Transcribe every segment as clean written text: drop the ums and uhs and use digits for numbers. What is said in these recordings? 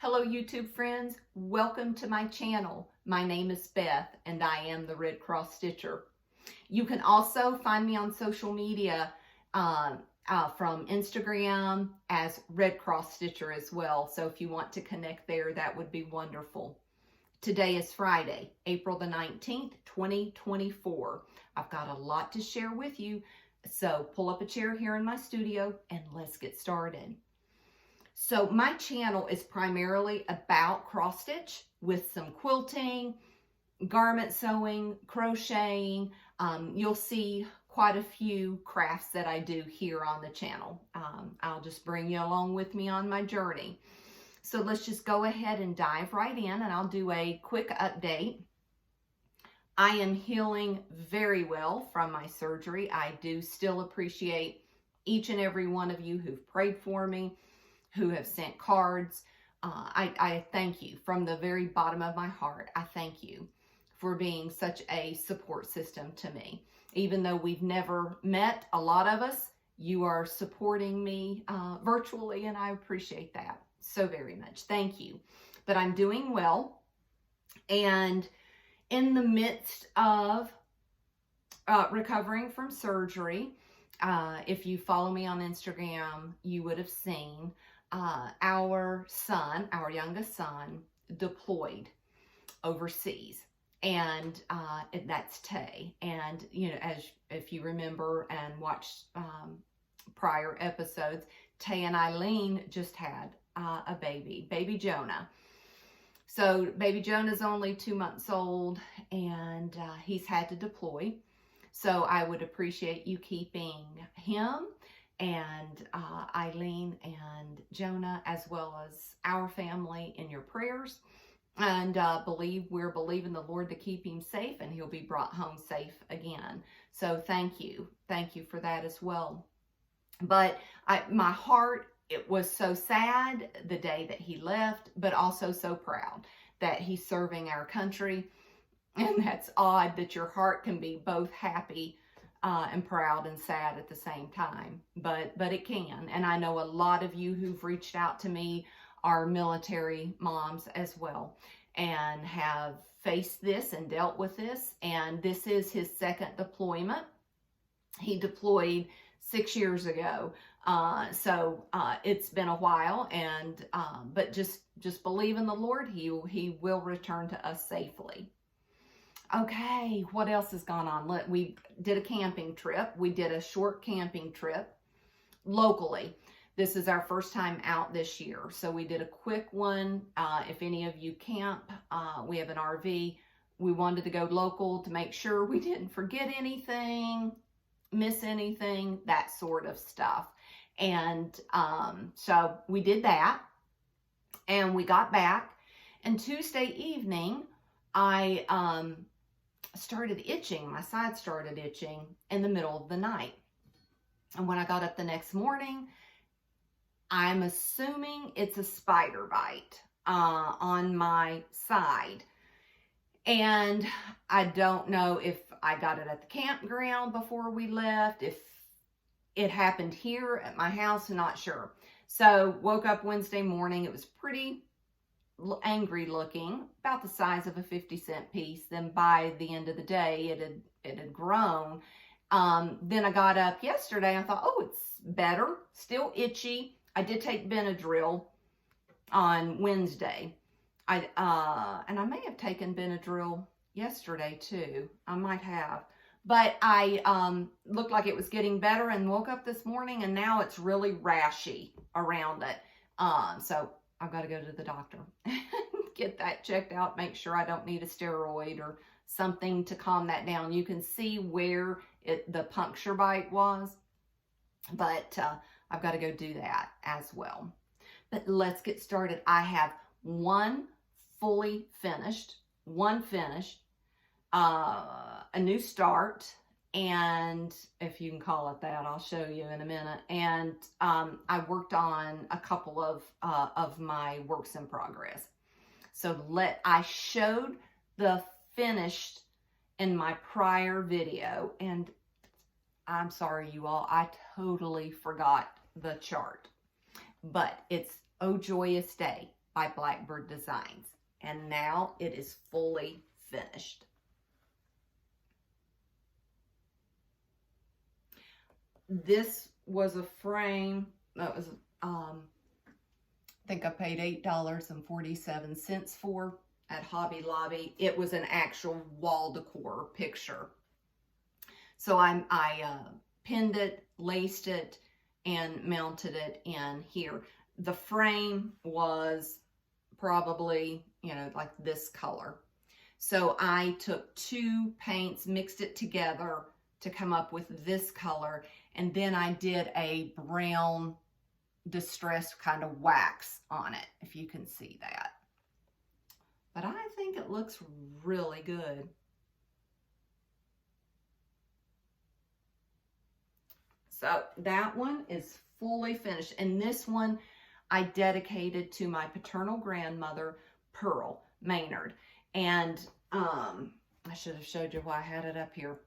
Hello YouTube friends, welcome to my channel. My name is Beth and I am the Red Cross Stitcher. You can also find me on social media from Instagram as Red Cross Stitcher as well. So if you want to connect there, that would be wonderful. Today is Friday, April the 19th, 2024. I've got a lot to share with you. So pull up a chair here in my studio and let's get started. So my channel is primarily about cross stitch with some quilting, garment sewing, crocheting. You'll see quite a few crafts that I do here on the channel. I'll just bring you along with me on my journey. So let's just go ahead and dive right in and I'll do a quick update. I am healing very well from my surgery. I do still appreciate each and every one of you who've prayed for me, who have sent cards. I thank you from the very bottom of my heart. I thank you for being such a support system to me. Even though we've never met, a lot of us, you are supporting me virtually, and I appreciate that so very much. Thank you. But I'm doing well, and in the midst of recovering from surgery, if you follow me on Instagram, you would have seen our son, our youngest son, deployed overseas, and that's Tay. And you know, as if you remember and watched prior episodes, Tay and Eileen just had a baby Jonah. So baby Jonah's only 2 months old, and he's had to deploy. So I would appreciate you keeping him and Eileen and Jonah, as well as our family, in your prayers. And we're believing the Lord to keep him safe, and he'll be brought home safe again. So thank you for that as well. But my heart, it was so sad the day that he left, but also so proud that he's serving our country. And that's odd that your heart can be both happy and proud and sad at the same time, but it can. And I know a lot of you who've reached out to me are military moms as well, and have faced this and dealt with this. And this is his second deployment. He deployed 6 years ago, so it's been a while. And but just believe in the Lord. He will return to us safely. Okay, what else has gone on? We did a camping trip. We did a short camping trip locally. This is our first time out this year. So we did a quick one. If any of you camp, we have an RV. We wanted to go local to make sure we didn't forget anything, miss anything, that sort of stuff. And so we did that, and we got back. And Tuesday evening, I started itching. My side started itching in the middle of the night. And when I got up the next morning, I'm assuming it's a spider bite on my side. And I don't know if I got it at the campground before we left, if it happened here at my house, I'm not sure. So woke up Wednesday morning, it was pretty angry looking, about the size of a 50-cent piece. Then by the end of the day, it had grown. Then I got up yesterday, I thought, oh, it's better, still itchy. I did take Benadryl on Wednesday. And I may have taken Benadryl yesterday too. I might have. But I looked like it was getting better, and woke up this morning and now it's really rashy around it. So I've got to go to the doctor and get that checked out, make sure I don't need a steroid or something to calm that down. You can see where the puncture bite was, but I've got to go do that as well. But let's get started. I have one fully finished, a new start, and if you can call it that, I'll show you in a minute. And I worked on a couple of my works in progress. So I showed the finished in my prior video, and I'm sorry you all, I totally forgot the chart. But it's Oh Joyous Day. by Blackbird Designs. And now it is fully finished. This was a frame that was, I think I paid $8.47 for at Hobby Lobby. It was an actual wall decor picture. So I pinned it, laced it, and mounted it in here. The frame was probably, you know, like this color. So I took 2 paints, mixed it together to come up with this color, and then I did a brown distressed kind of wax on it, if you can see that. But I think it looks really good. So that one is fully finished, and this one I dedicated to my paternal grandmother, Pearl Maynard. And I should have showed you why I had it up here.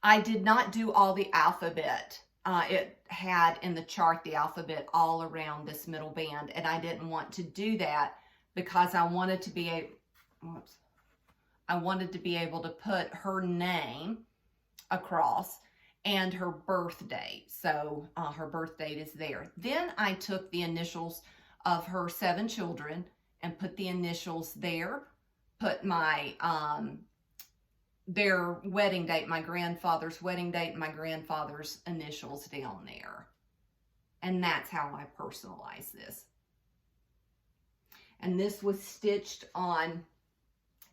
I did not do all the alphabet. It had in the chart the alphabet all around this middle band, and I didn't want to do that because I wanted to be able to put her name across and her birth date. So her birth date is there. Then I took the initials of her 7 children and put the initials there, put my their wedding date, my grandfather's wedding date, and my grandfather's initials down there. And that's how I personalize this. And this was stitched on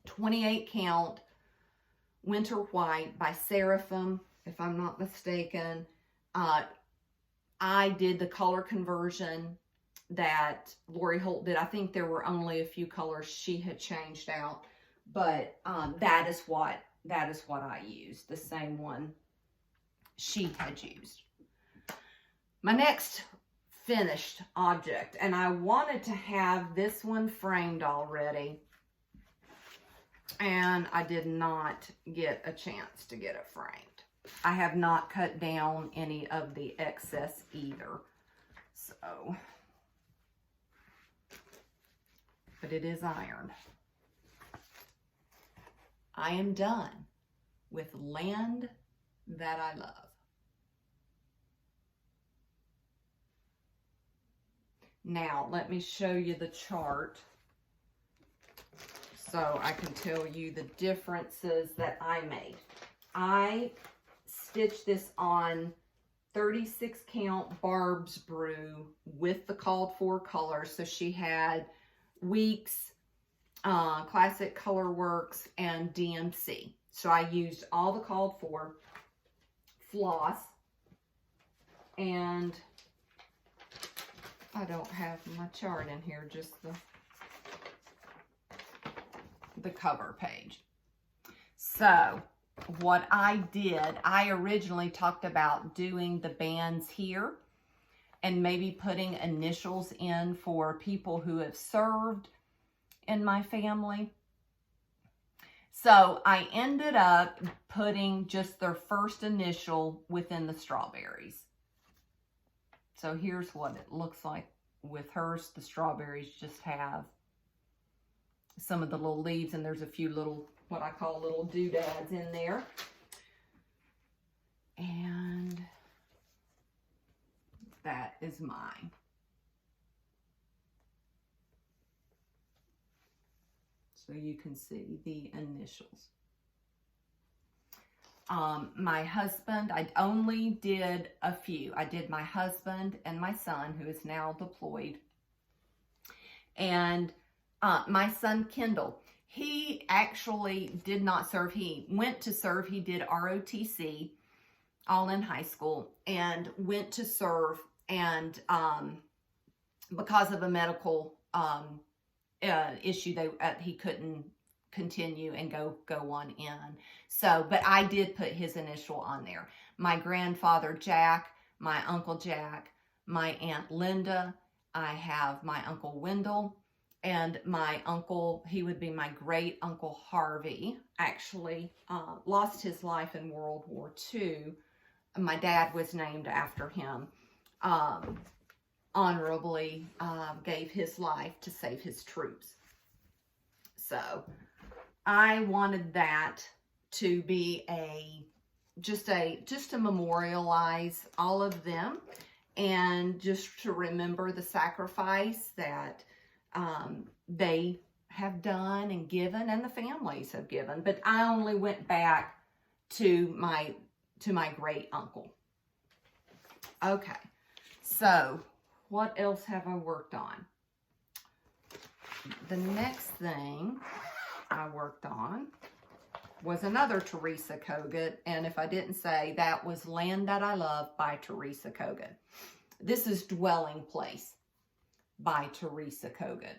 28 count winter white by Seraphim, if I'm not mistaken. I did the color conversion that Lori Holt did. I think there were only a few colors she had changed out, but that is what I used, the same one she had used. My next finished object, and I wanted to have this one framed already, and I did not get a chance to get it framed. I have not cut down any of the excess either, so, but it is ironed. I am done with Land That I Love. Now, let me show you the chart so I can tell you the differences that I made. I stitched this on 36 count Barb's Brew with the called for colors. So she had Weeks, Classic Color Works, and DMC. So I used all the called for floss, and I don't have my chart in here, just the cover page. So what I did, I originally talked about doing the bands here and maybe putting initials in for people who have served in my family. So I ended up putting just their first initial within the strawberries. So here's what it looks like with hers. The strawberries just have some of the little leaves, and there's a few little, what I call little doodads in there. And that is mine. So you can see the initials. My husband, I only did a few. I did my husband and my son, who is now deployed. And my son, Kendall, he actually did not serve. He went to serve. He did ROTC, all in high school, and went to serve. And because of a medical issue, he couldn't continue and go on in. So, but I did put his initial on there. My grandfather Jack, my uncle Jack, my Aunt Linda, I have my Uncle Wendell, and my uncle, he would be my great Uncle Harvey, actually lost his life in World War II. My dad was named after him. honorably gave his life to save his troops. So I wanted that to be just to memorialize all of them, and just to remember the sacrifice that they have done and given, and the families have given. But I only went back to my great uncle. Okay, so what else have I worked on? The next thing I worked on was another Teresa Kogut, and if I didn't say, that was Land That I Love by Teresa Kogut. This is Dwelling Place by Teresa Kogut.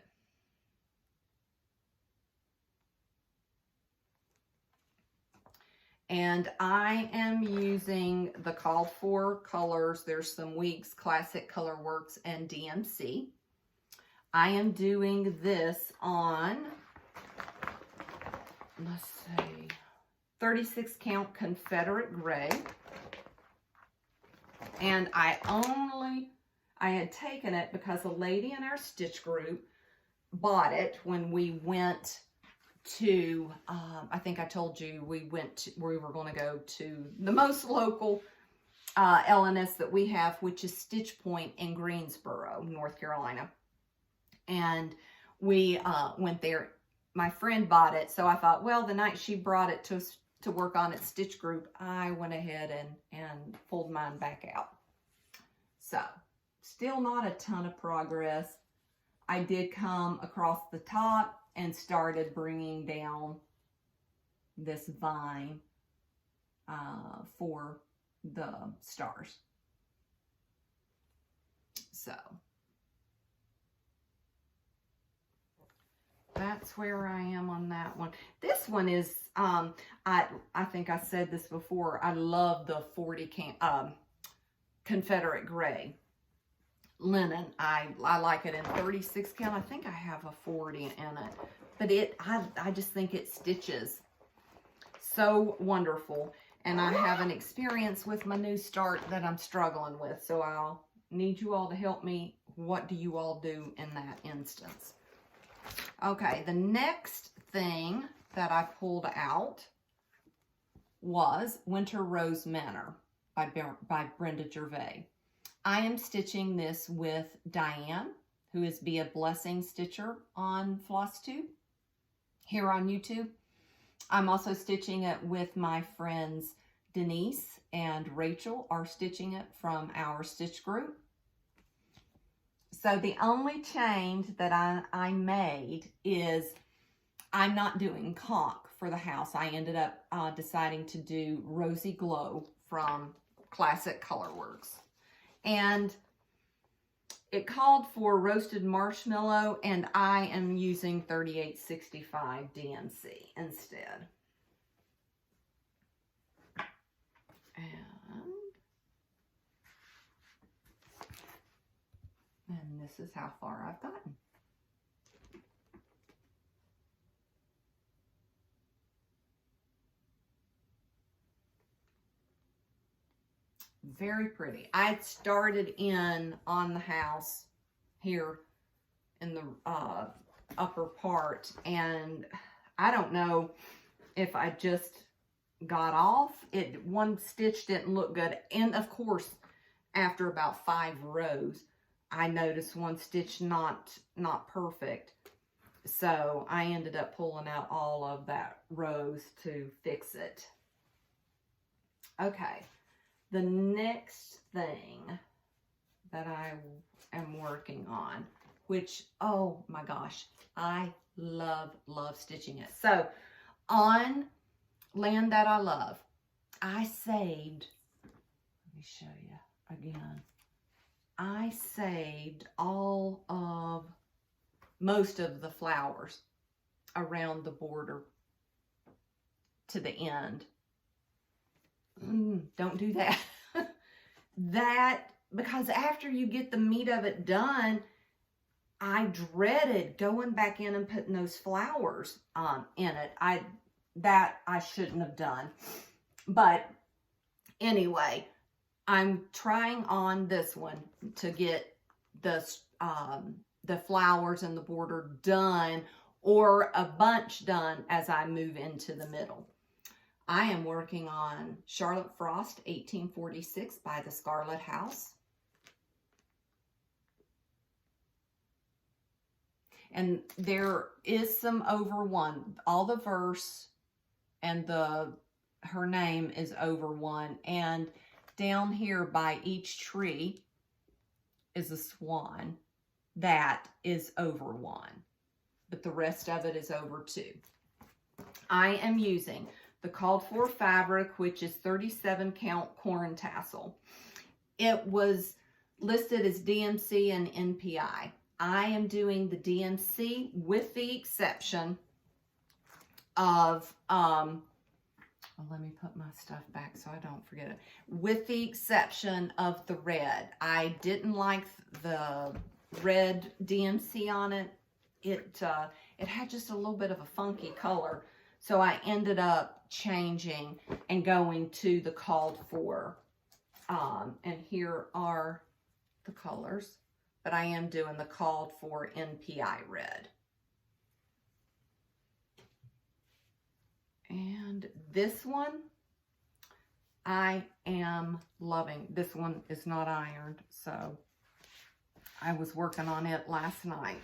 And I am using the called for colors. There's some Weeks, Classic Colorworks, and DMC. I am doing this on, let's see, 36 count Confederate Gray. And I had taken it because a lady in our stitch group bought it when we went to, I think I told you we were going to go to the most local LNS that we have, which is Stitch Point in Greensboro, North Carolina. And we went there. My friend bought it, so I thought, well, the night she brought it to work on at Stitch Group, I went ahead and pulled mine back out. So, still not a ton of progress. I did come across the top and started bringing down this vine for the stars. So that's where I am on that one. This one is, I think I said this before, I love the 40 Confederate Gray linen. I like it in 36 count. I think I have a 40 in it, but I just think it stitches so wonderful. And I have an experience with my new start that I'm struggling with, so I'll need you all to help me. What do you all do in that instance? Okay, the next thing that I pulled out was Winter Rose Manor by Brenda Gervais. I am stitching this with Diane, who is Be a Blessing Stitcher on Flosstube, here on YouTube. I'm also stitching it with my friends Denise and Rachel are stitching it from our stitch group. So the only change that I made is I'm not doing conch for the house. I ended up deciding to do Rosy Glow from Classic Colorworks. And it called for roasted marshmallow, and I am using 3865 DMC instead. And this is how far I've gotten. Very pretty. I started in on the house here in the upper part, and I don't know if I just got off. One stitch didn't look good, and of course, after about 5 rows, I noticed one stitch not perfect. So I ended up pulling out all of that rows to fix it. Okay. The next thing that I am working on, which, oh my gosh, I love stitching it. So on Land That I Love, I saved, let me show you again. I saved most of the flowers around the border to the end. Don't do that. Because after you get the meat of it done, I dreaded going back in and putting those flowers in it. That I shouldn't have done. But anyway, I'm trying on this one to get the flowers and the border done, or a bunch done as I move into the middle. I am working on Charlotte Frost 1846 by the Scarlet House. And there is some over one. All the verse and her name is over one. And down here by each tree is a swan. That is over one. But the rest of it is over two. I am using the called for fabric, which is 37 count corn tassel. It was listed as DMC and NPI. I am doing the DMC with the exception of, well, let me put my stuff back so I don't forget it. With the exception of the red. I didn't like the red DMC on it. It had just a little bit of a funky color. So I ended up changing and going to the called for. And here are the colors. But I am doing the called for NPI red. And this one, I am loving. This one is not ironed, so I was working on it last night.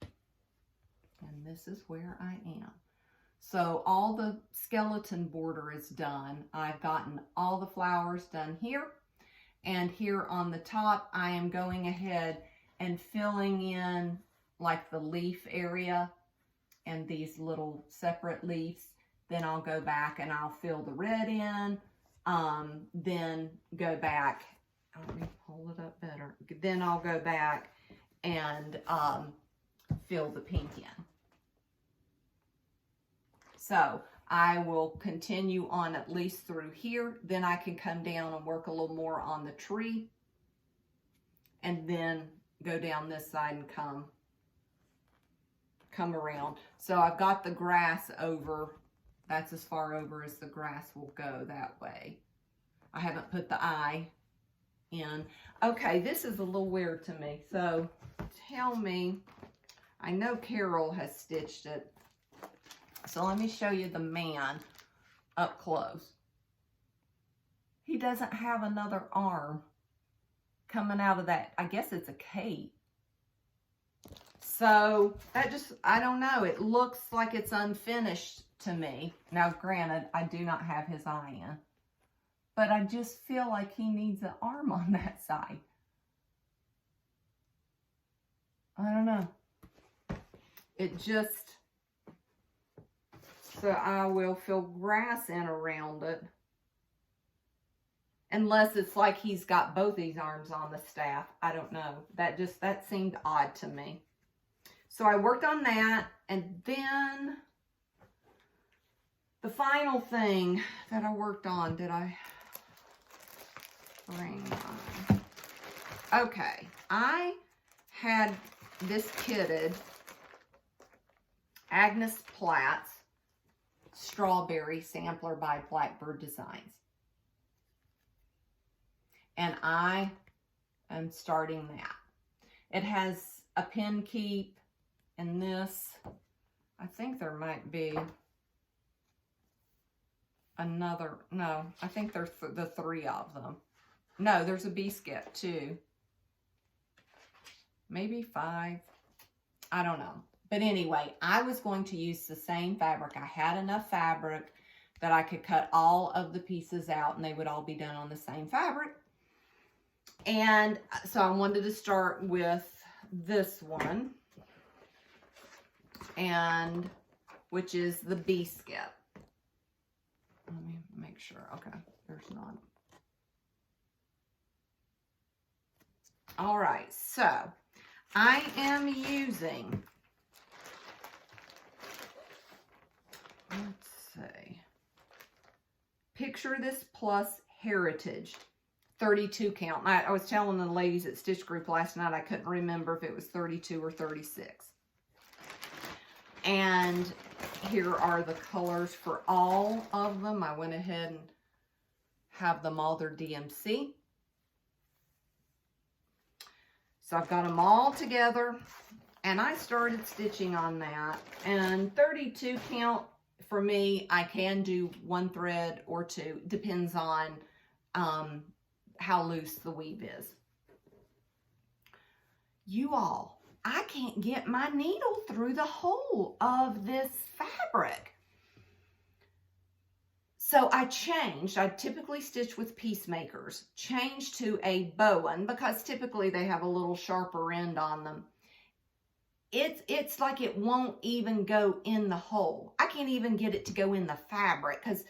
And this is where I am. So all the skeleton border is done. I've gotten all the flowers done here. And here on the top, I am going ahead and filling in like the leaf area and these little separate leaves. Then I'll go back and I'll fill the red in. Then go back. Let me pull it up better. Then I'll go back and fill the pink in. So I will continue on at least through here. Then I can come down and work a little more on the tree. And then go down this side and come around. So I've got the grass over. That's as far over as the grass will go that way. I haven't put the eye in. Okay, this is a little weird to me. So tell me, I know Carol has stitched it. So let me show you the man up close. He doesn't have another arm coming out of that. I guess it's a cape. So that just, I don't know. It looks like it's unfinished to me. Now, granted, I do not have his eye in. But I just feel like he needs an arm on that side. I don't know. It just... So I will fill grass in around it. Unless it's like he's got both these arms on the staff. I don't know. That seemed odd to me. So I worked on that. And then the final thing that I worked on, did I bring on? Okay. I had this kitted Agnes Platt's Strawberry Sampler by Blackbird Designs. And I am starting that. It has a pin keep in this. I think there might be another, no, I think there's the three of them. No, there's a B-skip too. Maybe 5. I don't know. But anyway, I was going to use the same fabric. I had enough fabric that I could cut all of the pieces out and they would all be done on the same fabric. And so I wanted to start with this one, and which is the B-skip. Let me make sure. Okay, there's none. All right, so I am using, let's see, Picture This Plus Heritage 32 count. I was telling the ladies at Stitch Group last night I couldn't remember if it was 32 or 36. And here are the colors for all of them. I went ahead and have them all their DMC. So I've got them all together, and I started stitching on that. And 32 count, for me, I can do 1 thread or 2. Depends on how loose the weave is. You all, I can't get my needle through the hole of this fabric. So I changed. I typically stitch with Peacemakers. Changed to a Bowen because typically they have a little sharper end on them. It's like it won't even go in the hole. I can't even get it to go in the fabric because,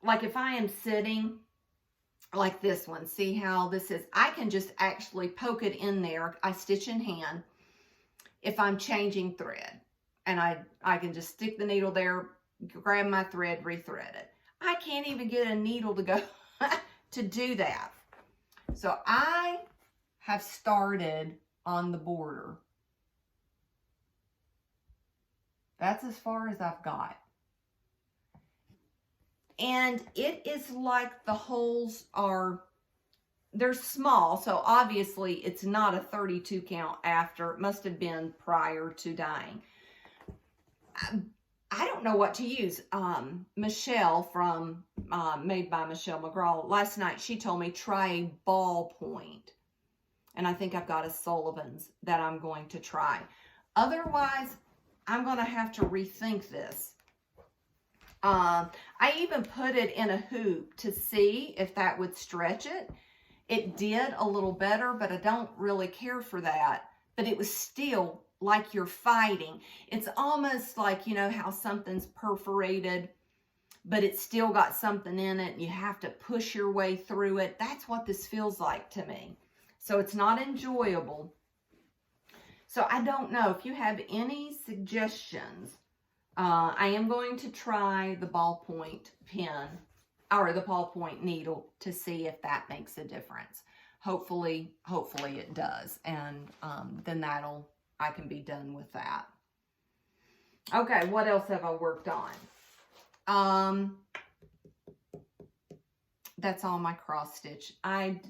like, if I am sitting like this one, see how this is? I can just actually poke it in there. I stitch in hand if I'm changing thread. And I can just stick the needle there, grab my thread, rethread it. I can't even get a needle to go to do that. So I have started on the border. That's as far as I've got. And it is like the holes are, they're small. So obviously it's not a 32 count after. It must have been prior to dyeing. I don't know what to use. Michelle from Made by Michelle McGraw, last night she told me try a ball point. And I think I've got a Sullivan's that I'm going to try. Otherwise, I'm going to have to rethink this. I even put it in a hoop to see if that would stretch it. It did a little better, but I don't really care for that. But it was still like you're fighting. It's almost like, you know, how something's perforated, but it's still got something in it and you have to push your way through it. That's what this feels like to me. So it's not enjoyable. So I don't know if you have any suggestions. I am going to try the ballpoint pen or the ballpoint needle to see if that makes a difference. Hopefully it does. And then I can be done with that. Okay, what else have I worked on? That's all my cross stitch. I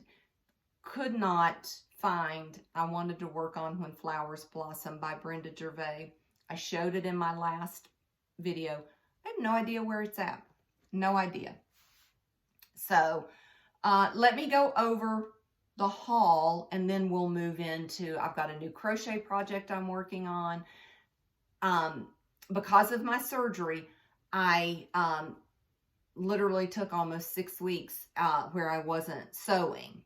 could not find, I wanted to work on When Flowers Blossom by Brenda Gervais. I showed it in my last video. I have no idea where it's at. No idea. So let me go over the haul and then we'll move into, I've got a new crochet project I'm working on. Because of my surgery, I literally took almost 6 weeks where I wasn't sewing.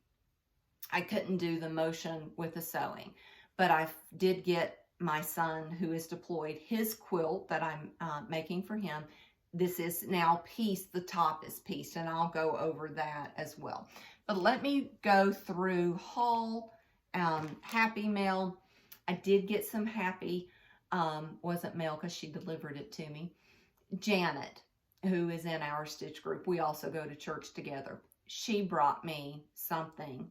I couldn't do the motion with the sewing, but I did get my son, who is deployed, his quilt that I'm making for him. This is now pieced. The top is pieced, and I'll go over that as well. But let me go through haul, happy mail. I did get some happy, wasn't mail because she delivered it to me. Janet, who is in our stitch group, we also go to church together. She brought me something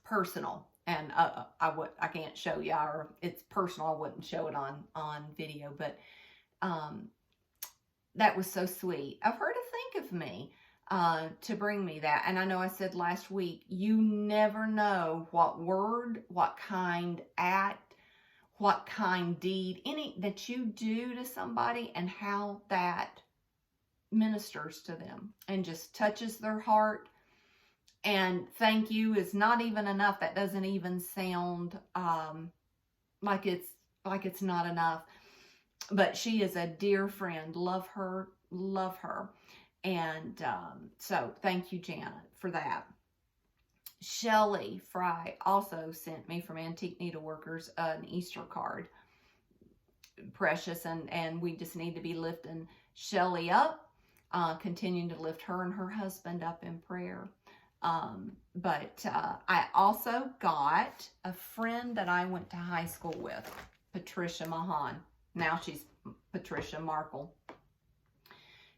personal. And I can't show you, or it's personal. I wouldn't show it on video, but that was so sweet of her to think of me to bring me that. And I know I said last week, you never know what word, what kind act, what kind deed, any that you do to somebody and how that ministers to them and just touches their heart. And thank you is not even enough. That doesn't even sound like it's not enough. But she is a dear friend. Love her, love her. And so thank you, Janet, for that. Shelly Fry also sent me from Antique Needleworkers an Easter card. Precious, and we just need to be lifting Shelly up, continuing to lift her and her husband up in prayer. But I also got a friend that I went to high school with, Patricia Mahan. Now she's Patricia Markle.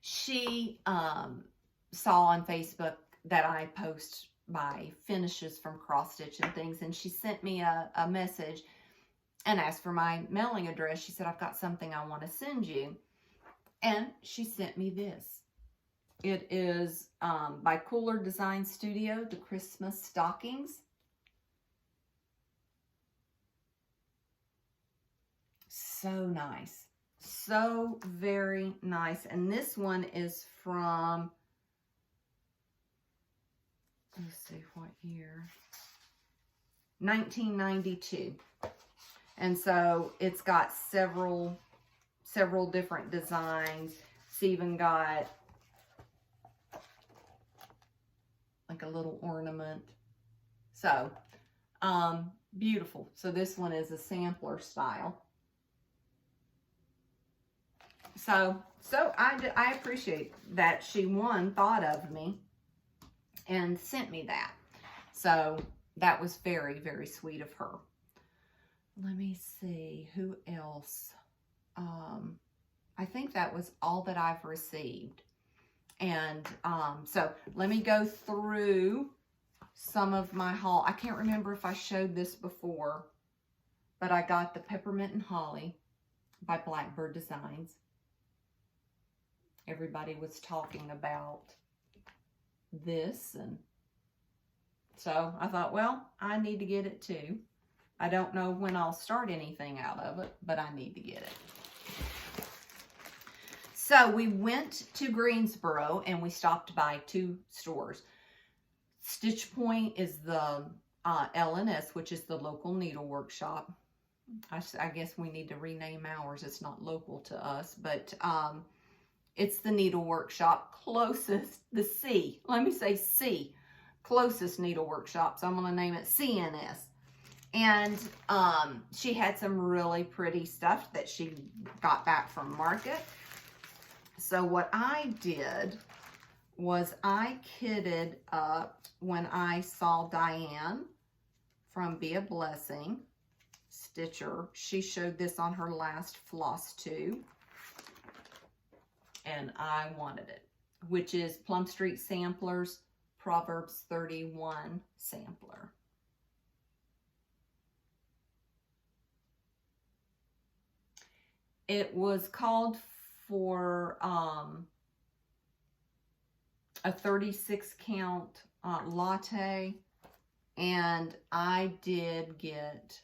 She saw on Facebook that I post my finishes from Crossstitch and things, and she sent me a message and asked for my mailing address. She said, I've got something I want to send you. And she sent me this. It is by Cooler Design Studio, the Christmas stockings. So nice. So very nice. And this one is from, let's see what year, 1992. And so it's got several different designs. It's even got like a little ornament. So beautiful. So this one is a sampler style. So I appreciate that she, one, thought of me and sent me that. So that was very, very sweet of her. Let me see, who else? I think that was all that I've received. And so let me go through some of my haul. I can't remember if I showed this before, but I got the Peppermint and Holly by Blackbird Designs. Everybody was talking about this, and so I thought, well, I need to get it too. I don't know when I'll start anything out of it, but I need to get it. So we went to Greensboro and we stopped by 2 stores. Stitch Point is the L&S, which is the local needlework shop. I guess we need to rename ours. It's not local to us, but it's the needlework shop closest, the C. Let me say C. Closest needlework shop. So I'm going to name it CNS. And she had some really pretty stuff that she got back from market. So what I did was I kitted up when I saw Diane from Be a Blessing Stitcher. She showed this on her last Flosstube, and I wanted it, which is Plum Street Samplers Proverbs 31 sampler. It was called for a 36 count latte, and I did get,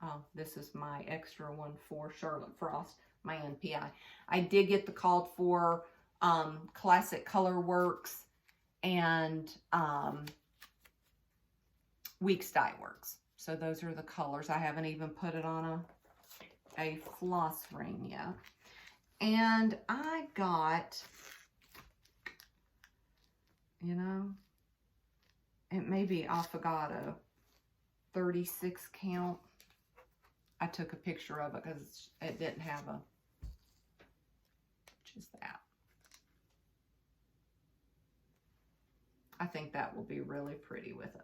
oh, this is my extra one for Charlotte Frost, my NPI. I did get the called for Classic Color Works and Weeks Dye Works. So those are the colors. I haven't even put it on a floss ring yet. And I got, you know, it may be Affogato, 36 count. I took a picture of it because it didn't have a, which is that. I think that will be really pretty with it.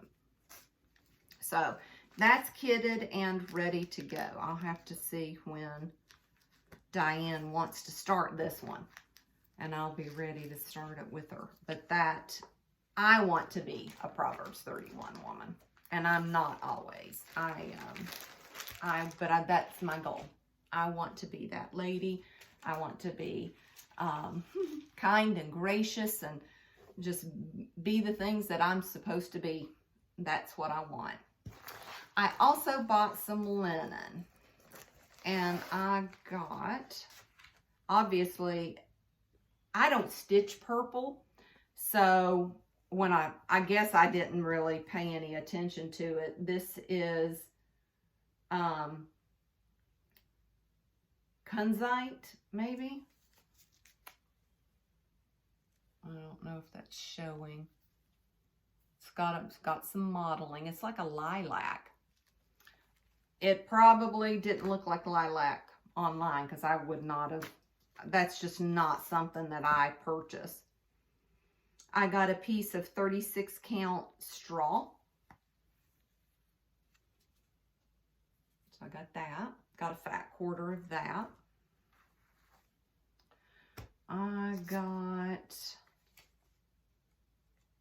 So that's kitted and ready to go. I'll have to see when Diane wants to start this one, and I'll be ready to start it with her. But that, I want to be a Proverbs 31 woman, and I'm not always. But that's my goal. I want to be that lady. I want to be kind and gracious and just be the things that I'm supposed to be. That's what I want. I also bought some linen, and I got, obviously, I don't stitch purple, so when I guess I didn't really pay any attention to it. This is Kunzite, maybe. I don't know if that's showing. It's got some modeling. It's like a lilac. It probably didn't look like lilac online because I would not have. That's just not something that I purchased. I got a piece of 36 count straw. So I got that. Got a fat quarter of that. I got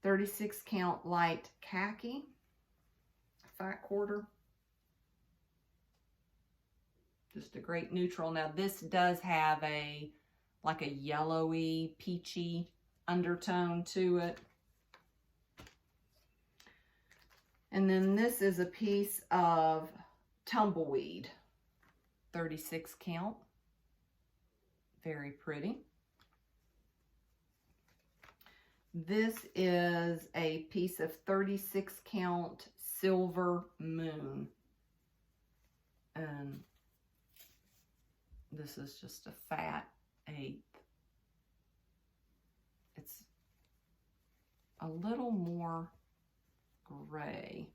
36 count light khaki, fat quarter. Just a great neutral. Now this does have a, like a yellowy, peachy undertone to it. And then this is a piece of tumbleweed. 36 count. Very pretty. This is a piece of 36 count Silver Moon. And this is just a fat 1/8. It's a little more gray,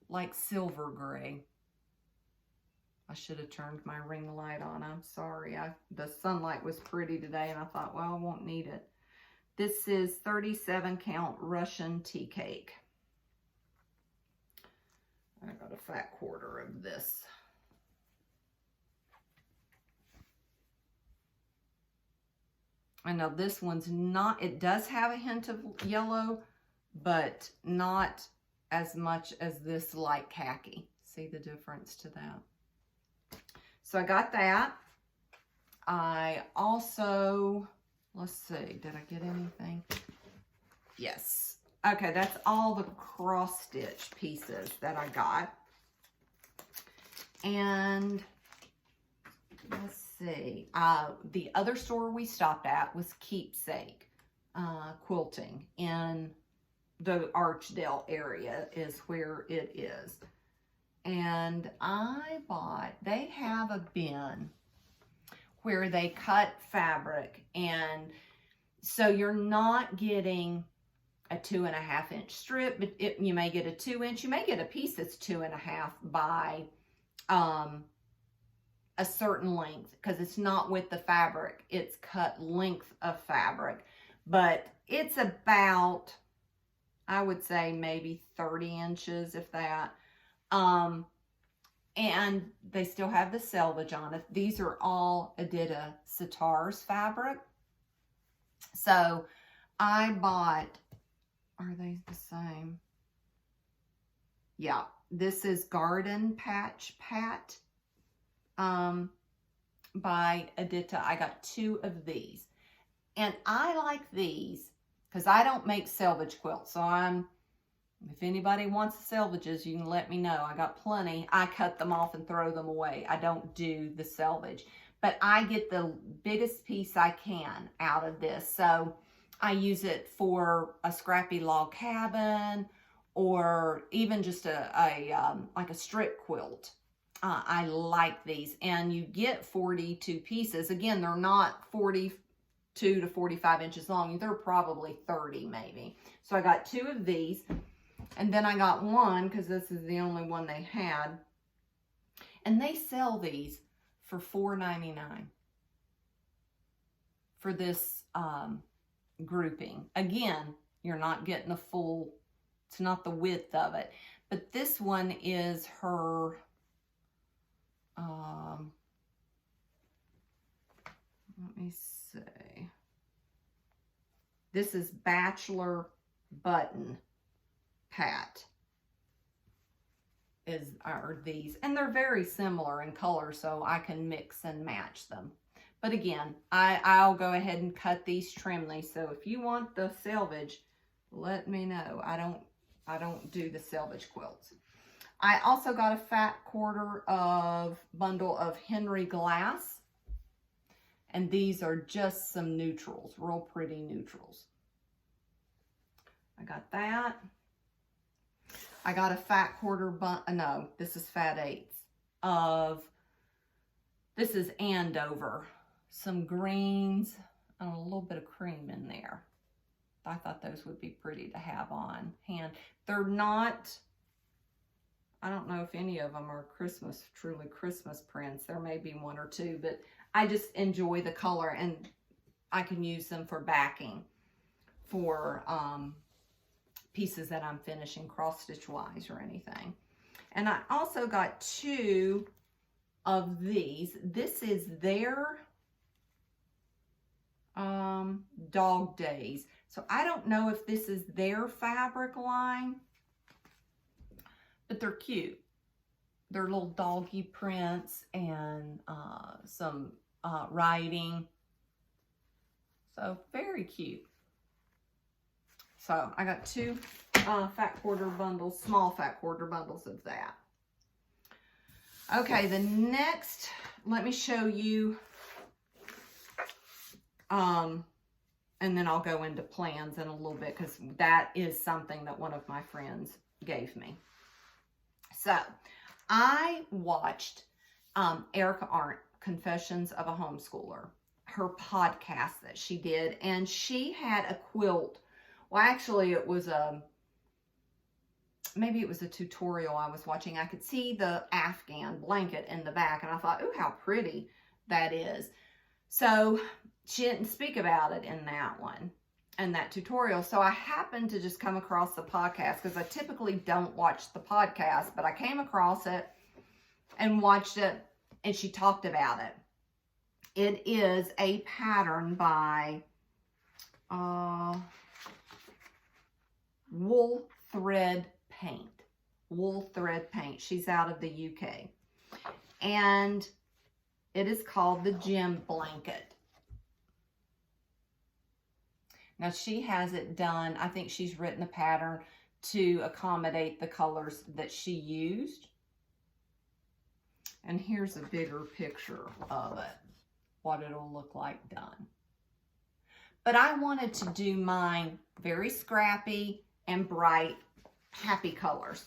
like silver gray. I should have turned my ring light on. I'm sorry. The sunlight was pretty today, and I thought, well, I won't need it. This is 37 count Russian tea cake. I got a fat quarter of this. I know this one's not, it does have a hint of yellow, but not as much as this light khaki. See the difference to that? So I got that. I also, let's see, did I get anything? Yes. Okay, that's all the cross stitch pieces that I got. And let's see, the other store we stopped at was Keepsake Quilting in the Archdale area is where it is. And I bought, they have a bin where they cut fabric, and so you're not getting a 2.5 inch strip, but you may get a 2 inch, you may get a piece that's 2.5 by a certain length, because it's not with the fabric, it's cut length of fabric, but it's about, I would say maybe 30 inches, if that. And they still have the selvage on it. These are all Adita Sitar's fabric. So I bought, are they the same? Yeah, this is Garden Patch Pat by Adita. I got 2 of these. And I like these because I don't make selvage quilts. So if anybody wants the selvages, you can let me know. I got plenty. I cut them off and throw them away. I don't do the selvage. But I get the biggest piece I can out of this. So I use it for a scrappy log cabin, or even just like a strip quilt. I like these. And you get 42 pieces. Again, they're not 42 to 45 inches long. They're probably 30 maybe. So I got 2 of these. And then I got one, because this is the only one they had. And they sell these for $4.99 for this grouping. Again, you're not getting the full, it's not the width of it. But this one is her, let me see. This is Bachelor Button Pat are these, and they're very similar in color, so I can mix and match them. But again, I'll go ahead and cut these, trim these. So if you want the selvage, let me know. I don't do the selvage quilts. I also got a fat quarter of bundle of Henry Glass, and these are just some neutrals, real pretty neutrals. I got that. I got a fat quarter no, this is fat 1/8 of, this is Andover, some greens, and a little bit of cream in there. I thought those would be pretty to have on hand. They're not, I don't know if any of them are truly Christmas prints. There may be 1 or 2, but I just enjoy the color, and I can use them for backing for pieces that I'm finishing cross stitch wise or anything. And I also got 2 of these. This is their Dog Days. So I don't know if this is their fabric line, but they're cute. They're little doggy prints and some writing. So very cute. So I got 2 fat quarter bundles, small fat quarter bundles of that. Okay, the next, let me show you, and then I'll go into plans in a little bit, because that is something that one of my friends gave me. So, I watched Erica Arndt, Confessions of a Homeschooler, her podcast that she did, and she had a quilt. Well, actually, it was maybe it was a tutorial I was watching. I could see the Afghan blanket in the back, and I thought, ooh, how pretty that is. So she didn't speak about it in that one, in that tutorial. So I happened to just come across the podcast, because I typically don't watch the podcast, but I came across it and watched it, and she talked about it. It is a pattern by Wool Thread Paint. Wool Thread Paint. She's out of the UK. And it is called the Gem Blanket. Now she has it done, I think she's written the pattern to accommodate the colors that she used. And here's a bigger picture of it, what it'll look like done. But I wanted to do mine very scrappy and bright, happy colors.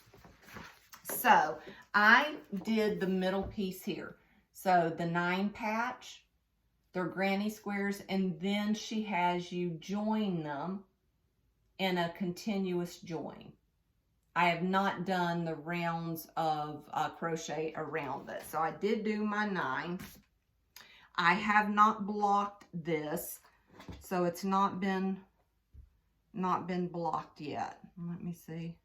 So I did the middle piece here. So the 9 patch, they're granny squares, and then she has you join them in a continuous join. I have not done the rounds of crochet around it. So I did do my 9. I have not blocked this, so it's not been blocked yet. Let me see.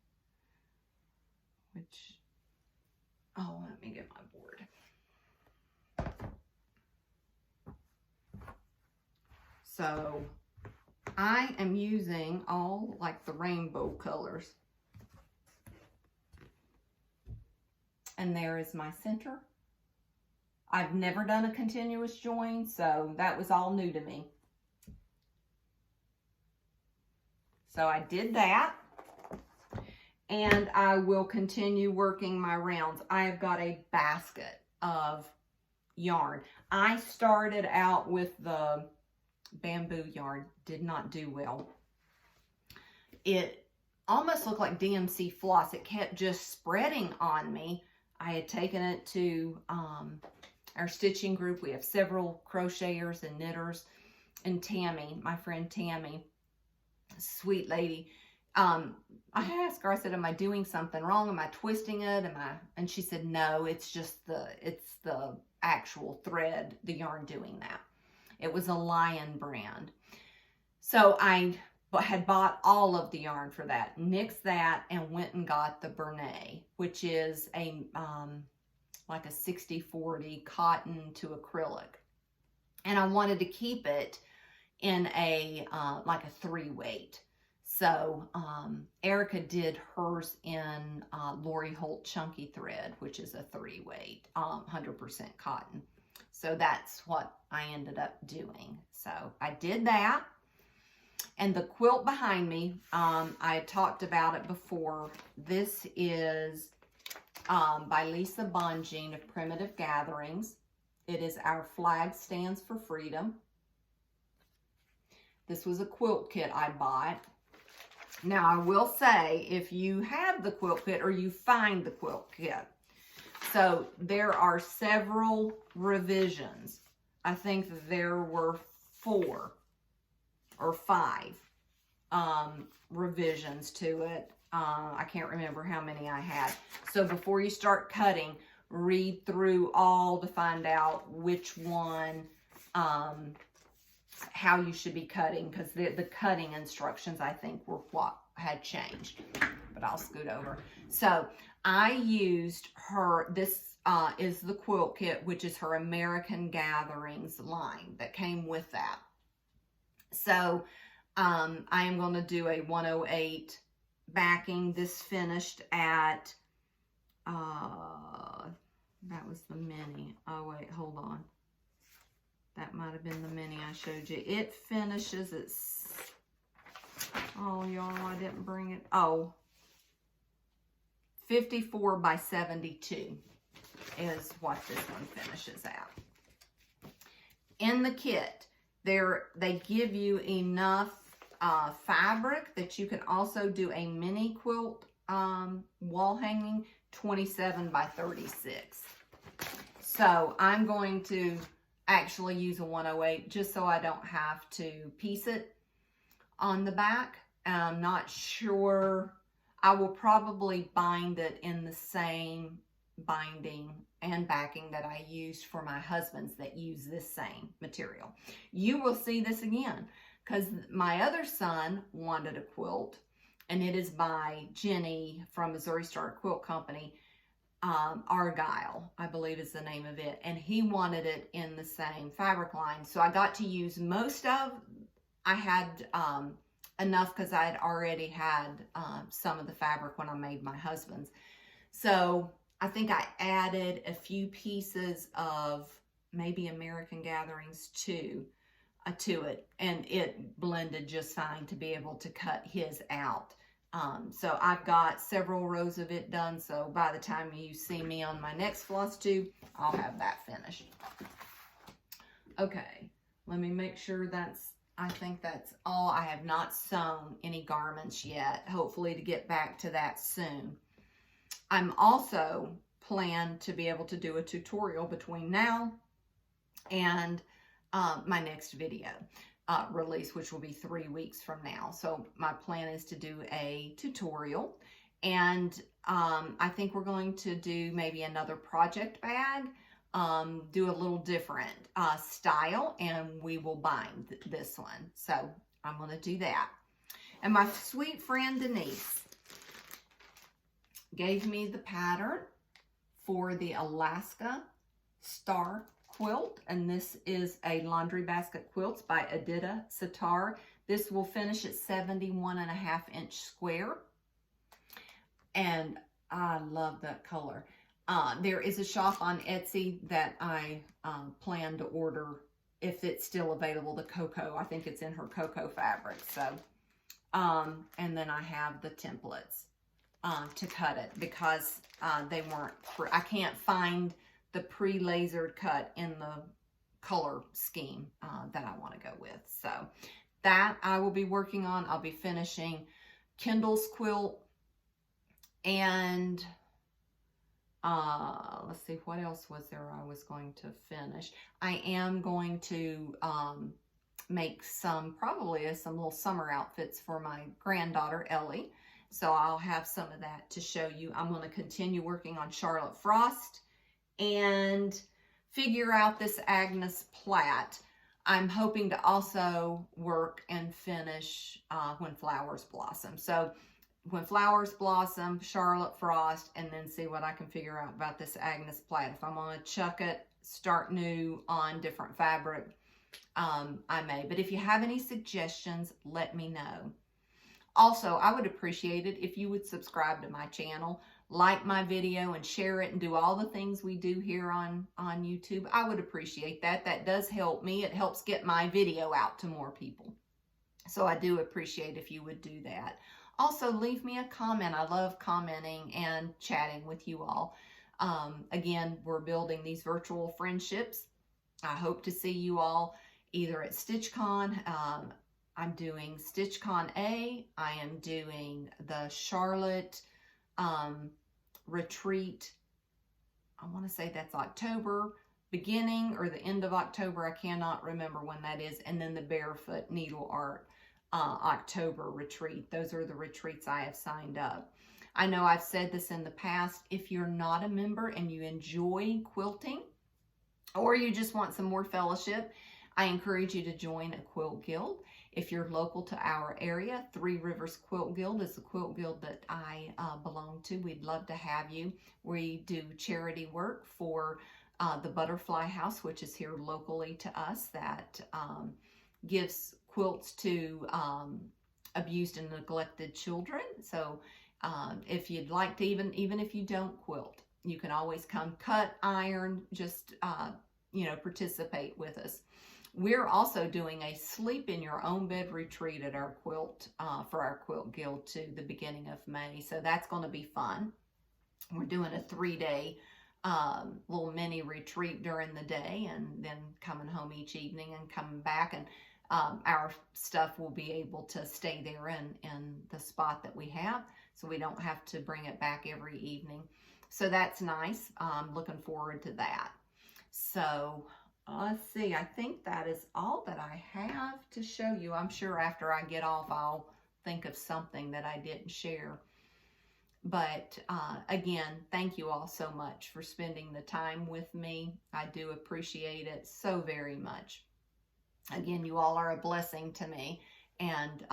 Let me get my board. So I am using all like the rainbow colors. And there is my center. I've never done a continuous join, so that was all new to me. So I did that. And I will continue working my rounds. I've got a basket of yarn. I started out with the bamboo yarn. Did not do well. It almost looked like DMC floss. It kept just spreading on me. I had taken it to our stitching group. We have several crocheters and knitters. And Tammy, my friend Tammy, sweet lady, I asked her, I said, am I doing something wrong? Am I twisting it? And she said, no, it's just it's the actual thread, the yarn doing that. It was a Lion brand. So I had bought all of the yarn for that, nixed that, and went and got the Bernay, which is a like a 60-40 cotton to acrylic. And I wanted to keep it in a like a 3-weight. So Erica did hers in Lori Holt Chunky Thread, which is a 3-weight, 100% cotton. So that's what I ended up doing. So I did that. And the quilt behind me, I talked about it before. This is by Lisa Bonjean of Primitive Gatherings. It is Our Flag Stands for Freedom. This was a quilt kit I bought. Now, I will say, if you have the quilt kit or you find the quilt kit, so there are several revisions. I think there were 4 or 5 revisions to it. I can't remember how many I had. So before you start cutting, read through all to find out which one, how you should be cutting, because the cutting instructions, I think, were what had changed. But I'll scoot over. So I used this is the quilt kit, which is her American Gatherings line that came with that. So I am going to do a 108 backing. This finished at, that was the mini. Oh, wait, hold on. That might have been the mini I showed you. It finishes at, oh, y'all, I didn't bring it. Oh, 54 by 72. is what this one finishes at. In the kit, they give you enough fabric that you can also do a mini quilt wall hanging, 27 by 36. So I'm going to actually use a 108 just so I don't have to piece it on the back. I'm not sure. I will probably bind it in the same binding and backing that I used for my husband's that use this same material. You will see this again because my other son wanted a quilt, and it is by Jenny from Missouri Star Quilt Company. Argyle, I believe is the name of it, and he wanted it in the same fabric line. So I got to use most of, I had enough because I had already had some of the fabric when I made my husband's. So I think I added a few pieces of maybe American Gatherings to it, and it blended just fine to be able to cut his out. So I've got several rows of it done, so by the time you see me on my next Flosstube, I'll have that finished. Okay, let me make sure I think that's all. I have not sewn any garments yet, hopefully to get back to that soon. I'm also plan to be able to do a tutorial between now and my next video release, which will be 3 weeks from now. So my plan is to do a tutorial, and I think we're going to do maybe another project bag, do a little different style, and we will bind this one. So I'm going to do that. And my sweet friend Denise gave me the pattern for the Alaska Star quilt, and this is a laundry basket quilts by Adita Sitar. This will finish at 71.5-inch square, and I love that color. There is a shop on Etsy that I plan to order if it's still available, the cocoa. I think it's in her cocoa fabric. So and then I have the templates to cut it because they weren't, I can't find the pre-lasered cut in the color scheme that I want to go with. So that I will be working on. I'll be finishing Kendall's quilt, and let's see, what else was there I was going to finish. I am going to make probably some little summer outfits for my granddaughter Ellie. So I'll have some of that to show you. I'm going to continue working on Charlotte Frost and figure out this Agnes Platt. I'm hoping to also work and finish When Flowers Blossom. So When Flowers Blossom, Charlotte Frost, and then see what I can figure out about this Agnes Platt. If I'm going to chuck it, start new on different fabric, I may. But if you have any suggestions, let me know. Also, I would appreciate it if you would subscribe to my channel, like my video, and share it, and do all the things we do here on YouTube. I would appreciate that. That does help me. It helps get my video out to more people. So I do appreciate if you would do that. Also, leave me a comment. I love commenting and chatting with you all. Again, we're building these virtual friendships. I hope to see you all either at StitchCon. I'm doing StitchCon A. I am doing the Charlotte retreat. I want to say that's October, beginning or the end of October. I cannot remember when that is. And then the Barefoot Needle Art October retreat. Those are the retreats I have signed up. I know I've said this in the past. If you're not a member and you enjoy quilting, or you just want some more fellowship, I encourage you to join a quilt guild. If you're local to our area, Three Rivers Quilt Guild is the quilt guild that I belong to. We'd love to have you. We do charity work for the Butterfly House, which is here locally to us, that gives quilts to abused and neglected children. So if you'd like to, even if you don't quilt, you can always come cut, iron, just participate with us. We're also doing a sleep in your own bed retreat at our quilt for our quilt guild to the beginning of May. So that's going to be fun. We're doing a 3-day little mini retreat during the day, and then coming home each evening and coming back, and our stuff will be able to stay there in the spot that we have, so we don't have to bring it back every evening. So that's nice. I'm looking forward to that. So let's see, I think that is all that I have to show you. I'm sure after I get off, I'll think of something that I didn't share. But again, thank you all so much for spending the time with me. I do appreciate it so very much. Again, you all are a blessing to me, and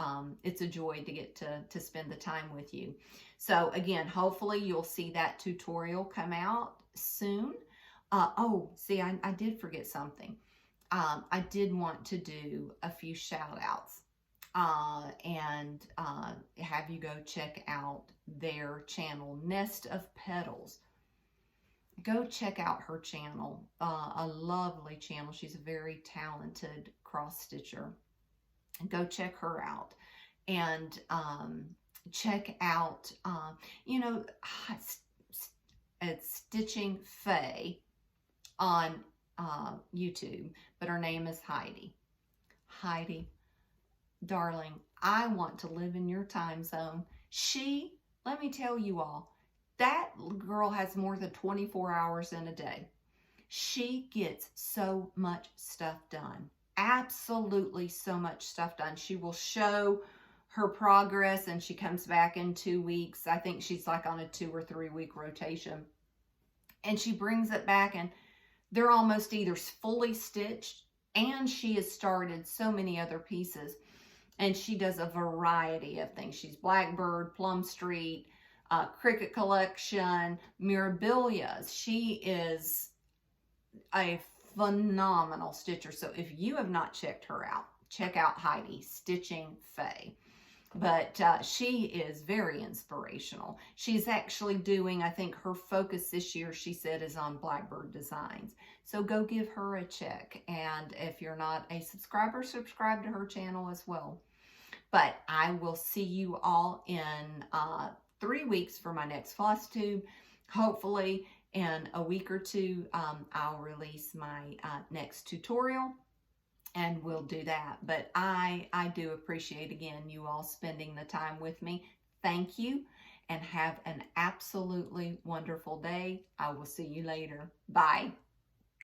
it's a joy to get to spend the time with you. So again, hopefully you'll see that tutorial come out soon. Oh, see, I did forget something. I did want to do a few shout outs and have you go check out their channel, Nest of Petals. Go check out her channel, a lovely channel. She's a very talented cross stitcher. Go check her out, and check out, you know, it's Stitching Faye on YouTube, but her name is Heidi. Heidi, darling, I want to live in your time zone. Let me tell you all, that girl has more than 24 hours in a day. She gets so much stuff done. Absolutely so much stuff done. She will show her progress, and she comes back in 2 weeks. I think she's like on a 2 or 3 week rotation. And she brings it back, and they're almost either fully stitched, and she has started so many other pieces. And she does a variety of things. She's Blackbird, Plum Street, Cricket Collection, Mirabilias. She is a phenomenal stitcher. So if you have not checked her out, check out Heidi, Stitching Faye. But she is very inspirational. She's actually doing, I think her focus this year, she said, is on Blackbird designs. So go give her a check. And if you're not a subscriber, subscribe to her channel as well. But I will see you all in 3 weeks for my next Flosstube. Hopefully in a week or two, I'll release my next tutorial, and we'll do that. But I do appreciate, again, you all spending the time with me. Thank you, and have an absolutely wonderful day. I will see you later. Bye.